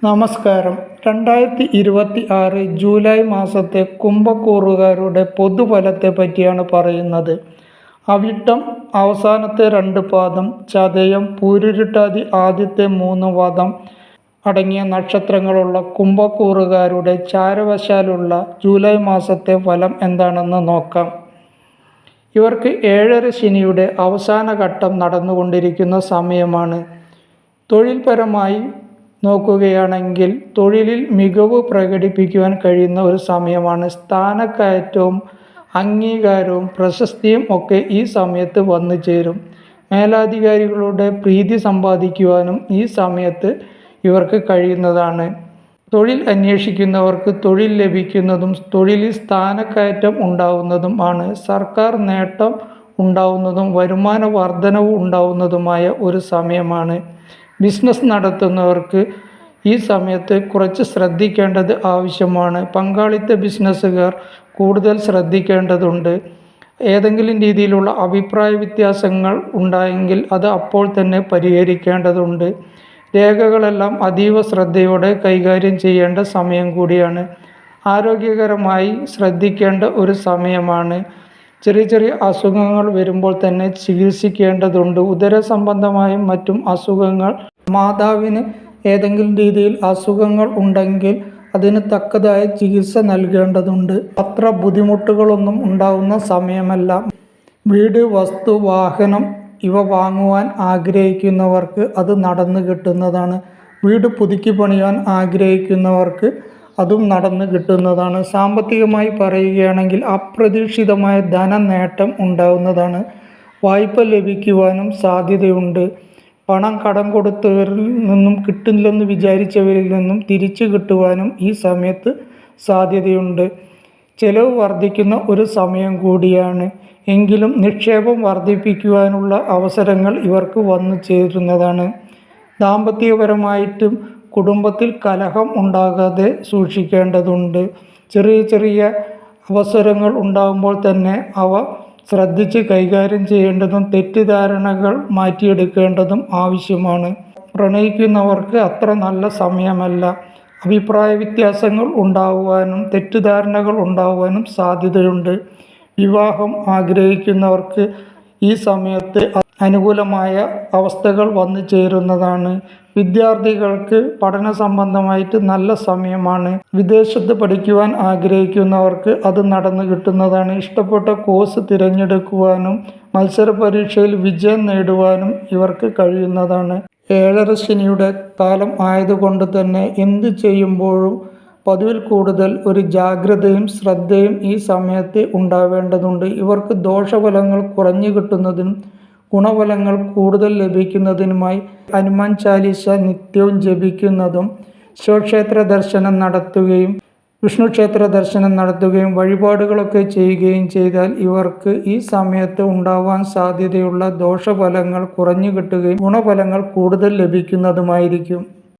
നമസ്കാരം. 2026 ജൂലൈ മാസത്തെ കുംഭക്കൂറുകാരുടെ പൊതുഫലത്തെ പറ്റിയാണ് പറയുന്നത്. അവിട്ടം അവസാനത്തെ 2 പാദം, ചതയം, പൂരുരുട്ടാതി ആദ്യത്തെ 3 പാദം അടങ്ങിയ നക്ഷത്രങ്ങളുള്ള കുംഭക്കൂറുകാരുടെ ചാരവശാലുള്ള ജൂലൈ മാസത്തെ ഫലം എന്താണെന്ന് നോക്കാം. ഇവർക്ക് 7.5 ശനിയുടെ അവസാന ഘട്ടം നടന്നുകൊണ്ടിരിക്കുന്ന സമയമാണ്. തൊഴിൽപരമായി നോക്കുകയാണെങ്കിൽ തൊഴിലിൽ മികവ് പ്രകടിപ്പിക്കുവാൻ കഴിയുന്ന ഒരു സമയമാണ്. സ്ഥാനക്കയറ്റവും അംഗീകാരവും പ്രശസ്തിയും ഒക്കെ ഈ സമയത്ത് വന്നു ചേരും. മേലധികാരികളുടെ പ്രീതി സമ്പാദിക്കുവാനും ഈ സമയത്ത് ഇവർക്ക് കഴിയുന്നതാണ്. തൊഴിൽ അന്വേഷിക്കുന്നവർക്ക് തൊഴിൽ ലഭിക്കുന്നതും തൊഴിലിൽ സ്ഥാനക്കയറ്റം ഉണ്ടാവുന്നതും ആണ്. സർക്കാർ നേട്ടം ഉണ്ടാവുന്നതും വരുമാന വർധനവ് ഉണ്ടാവുന്നതുമായ ഒരു സമയമാണ്. ബിസിനസ് നടത്തുന്നവർക്ക് ഈ സമയത്ത് കുറച്ച് ശ്രദ്ധിക്കേണ്ടത് ആവശ്യമാണ്. പങ്കാളിത്ത ബിസിനസ്സുകാർ കൂടുതൽ ശ്രദ്ധിക്കേണ്ടതുണ്ട്. ഏതെങ്കിലും രീതിയിലുള്ള അഭിപ്രായ വ്യത്യാസങ്ങൾ ഉണ്ടായെങ്കിൽ അത് അപ്പോൾ തന്നെ പരിഹരിക്കേണ്ടതുണ്ട്. രേഖകളെല്ലാം അതീവ ശ്രദ്ധയോടെ കൈകാര്യം ചെയ്യേണ്ട സമയം കൂടിയാണ്. ആരോഗ്യകരമായി ശ്രദ്ധിക്കേണ്ട ഒരു സമയമാണ്. ചെറിയ ചെറിയ അസുഖങ്ങൾ വരുമ്പോൾ തന്നെ ചികിത്സിക്കേണ്ടതുണ്ട്. ഉദര സംബന്ധമായും മറ്റും അസുഖങ്ങൾ, മാതാവിന് ഏതെങ്കിലും രീതിയിൽ അസുഖങ്ങൾ ഉണ്ടെങ്കിൽ അതിന് തക്കതായ ചികിത്സ നൽകേണ്ടതുണ്ട്. അത്ര ബുദ്ധിമുട്ടുകളൊന്നും ഉണ്ടാവുന്ന സമയമല്ല. വീട്, വസ്തു, വാഹനം ഇവ വാങ്ങുവാൻ ആഗ്രഹിക്കുന്നവർക്ക് അത് നടന്നു കിട്ടുന്നതാണ്. വീട് പുതുക്കി പണിയാൻ ആഗ്രഹിക്കുന്നവർക്ക് അതും നടന്നു കിട്ടുന്നതാണ്. സാമ്പത്തികമായി പറയുകയാണെങ്കിൽ അപ്രതീക്ഷിതമായ ധനനേട്ടം ഉണ്ടാവുന്നതാണ്. വായ്പ ലഭിക്കുവാനും സാധ്യതയുണ്ട്. പണം കടം കൊടുത്തവരിൽ നിന്നും കിട്ടില്ലെന്ന് വിചാരിച്ചവരിൽ നിന്നും തിരിച്ചു കിട്ടുവാനും ഈ സമയത്ത് സാധ്യതയുണ്ട്. ചെലവ് വർദ്ധിക്കുന്ന ഒരു സമയം കൂടിയാണ്. എങ്കിലും നിക്ഷേപം വർദ്ധിപ്പിക്കുവാനുള്ള അവസരങ്ങൾ ഇവർക്ക് വന്നു ചേരുന്നതാണ്. ദാമ്പത്യപരമായിട്ടും കുടുംബത്തിൽ കലഹം ഉണ്ടാകാതെ സൂക്ഷിക്കേണ്ടതുണ്ട്. ചെറിയ ചെറിയ അവസരങ്ങൾ ഉണ്ടാകുമ്പോൾ തന്നെ അവ ശ്രദ്ധിച്ച് കൈകാര്യം ചെയ്യേണ്ടതും തെറ്റിദ്ധാരണകൾ മാറ്റിയെടുക്കേണ്ടതും ആവശ്യമാണ്. പ്രണയിക്കുന്നവർക്ക് അത്ര നല്ല സമയമല്ല. അഭിപ്രായ വ്യത്യാസങ്ങൾ ഉണ്ടാകുവാനും തെറ്റിദ്ധാരണകൾ ഉണ്ടാകുവാനും സാധ്യതയുണ്ട്. വിവാഹം ആഗ്രഹിക്കുന്നവർക്ക് ഈ സമയത്ത് അനുകൂലമായ അവസ്ഥകൾ വന്നു ചേരുന്നതാണ്. വിദ്യാർത്ഥികൾക്ക് പഠന സംബന്ധമായിട്ട് നല്ല സമയമാണ്. വിദേശത്ത് പഠിക്കുവാൻ ആഗ്രഹിക്കുന്നവർക്ക് അത് നടന്നു കിട്ടുന്നതാണ്. ഇഷ്ടപ്പെട്ട കോഴ്സ് തിരഞ്ഞെടുക്കുവാനും മത്സര പരീക്ഷയിൽ വിജയം നേടുവാനും ഇവർക്ക് കഴിയുന്നതാണ്. 7.5 ശനിയുടെ കാലം ആയതുകൊണ്ട് തന്നെ എന്ത് ചെയ്യുമ്പോഴും പതിവിൽ കൂടുതൽ ഒരു ജാഗ്രതയും ശ്രദ്ധയും ഈ സമയത്ത് ഉണ്ടാവേണ്ടതുണ്ട്. ഇവർക്ക് ദോഷഫലങ്ങൾ കുറഞ്ഞു കിട്ടുന്നതിനും ഗുണഫലങ്ങൾ കൂടുതൽ ലഭിക്കുന്നതിനുമായി ഹനുമാൻ ചാലീസ നിത്യവും ജപിക്കുന്നതും ശിവക്ഷേത്ര ദർശനം നടത്തുകയും വിഷ്ണു ക്ഷേത്ര ദർശനം നടത്തുകയും വഴിപാടുകളൊക്കെ ചെയ്യുകയും ചെയ്താൽ ഇവർക്ക് ഈ സമയത്ത് ഉണ്ടാവാൻ സാധ്യതയുള്ള ദോഷഫലങ്ങൾ കുറഞ്ഞു കിട്ടുകയും ഗുണഫലങ്ങൾ കൂടുതൽ ലഭിക്കുന്നതുമായിരിക്കും.